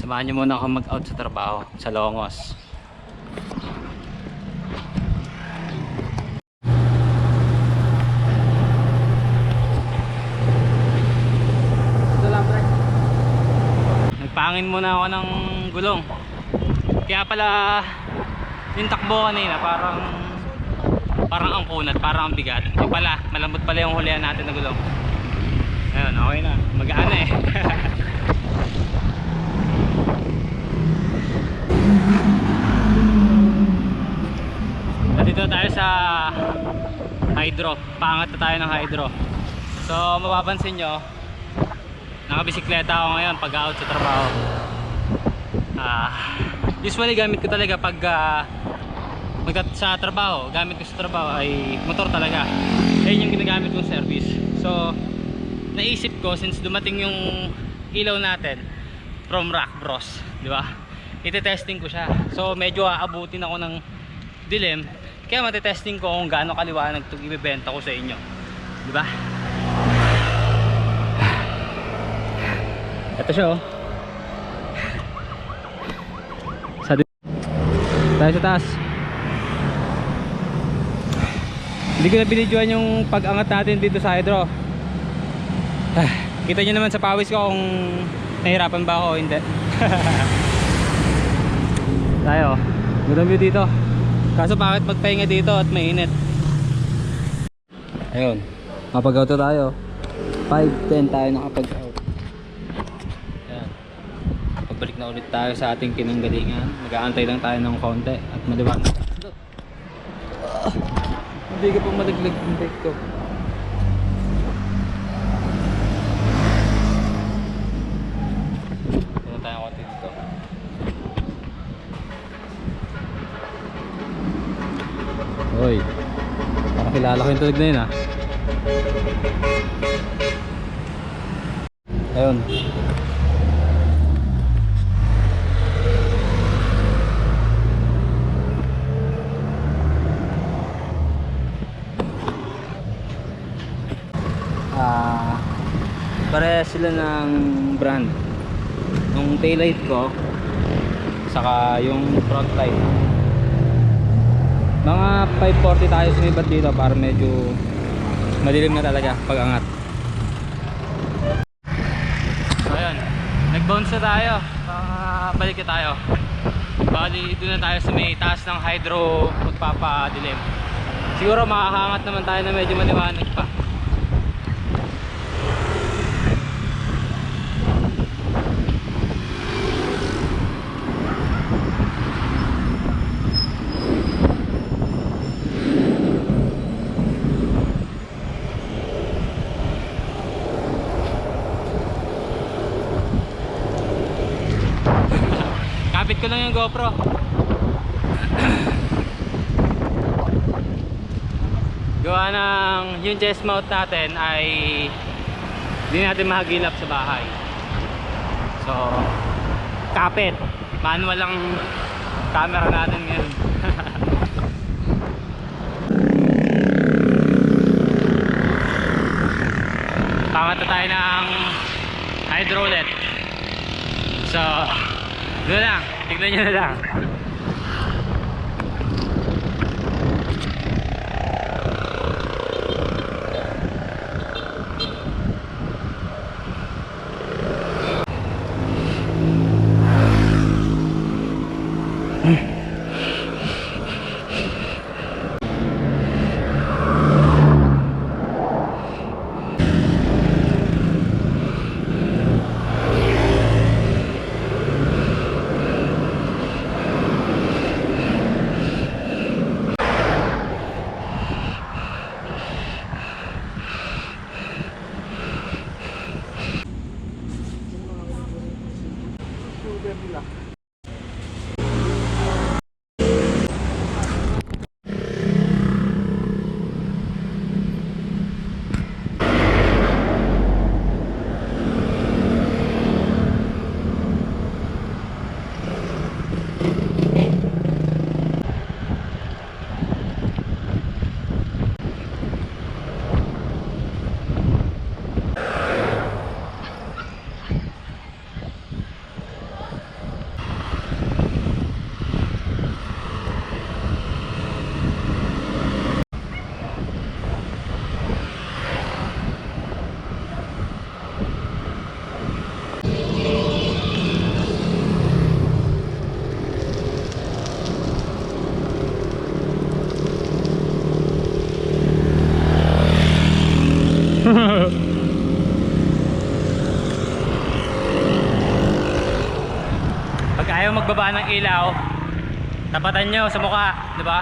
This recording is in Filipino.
Samahan niyo muna ako mag-out sa trabaho sa Longos. Nagpangin muna ako ng gulong. Kaya pala yung takbo kanina parang ang kunat, parang ang bigat. Yung pala, malambot pala yung hulihan natin na gulong. Ayun, okay na. Magaan na eh. Dito tayo sa hydro. Paangat na tayo ng hydro. So mapapansin nyo, nakabisikleta ako ngayon pag out sa trabaho. Usually gamit ko talaga pag sa trabaho, gamit ko sa trabaho ay motor talaga. Ayun yung ginagamit kong service. So naisip ko, since dumating yung ilaw natin from Rock Bros, di ba? Ite-testing ko siya. So medyo aabutin ako ng dilim. Kaya matitesting ko kung gaano kaliwanag itong ibibenta ko sa inyo, di ba? Ito siya oh. Tayo sa taas. Hindi ko na binidyoan yung pag-angat natin dito sa hydro. Kita nyo naman sa pawis ko kung nahirapan ba ako o hindi. Tayo, good view dito. Kaso bakit magpahinga dito at mainit? Ayun, kapag-out tayo 5:10 tayo nakapag-out. Ayan, pagbalik na ulit tayo sa ating pinanggalingan. Mag-aantay lang tayo ng konti at maliwanag. Hindi ka pa malaglag yung bike ko. Tignan tayo konti dito. Hoy, parang kilala ko yung tulig na yun ah. Ayun. Parehas sila ng brand. Yung taillight ko saka yung front light. Mga 540 tayo sumibat dito para medyo madilim na talaga pag angat. So ayan, nag-bounce na tayo. Balik na tayo. Bali doon na tayo sa may taas ng hydro magpapadilim. Siguro makakaangat naman tayo na medyo maliwanag pa. Kapit ko lang yung GoPro. Gawa ng yung chest mount natin ay hindi natin mahagilap sa bahay. So kapit. Manual lang camera natin ngayon. Pangat na tayo ng hydro ulit. So doon lang, tignan nyo na lang. Kaya magbaba ng ilaw, tapatan nyo sa mukha, di ba?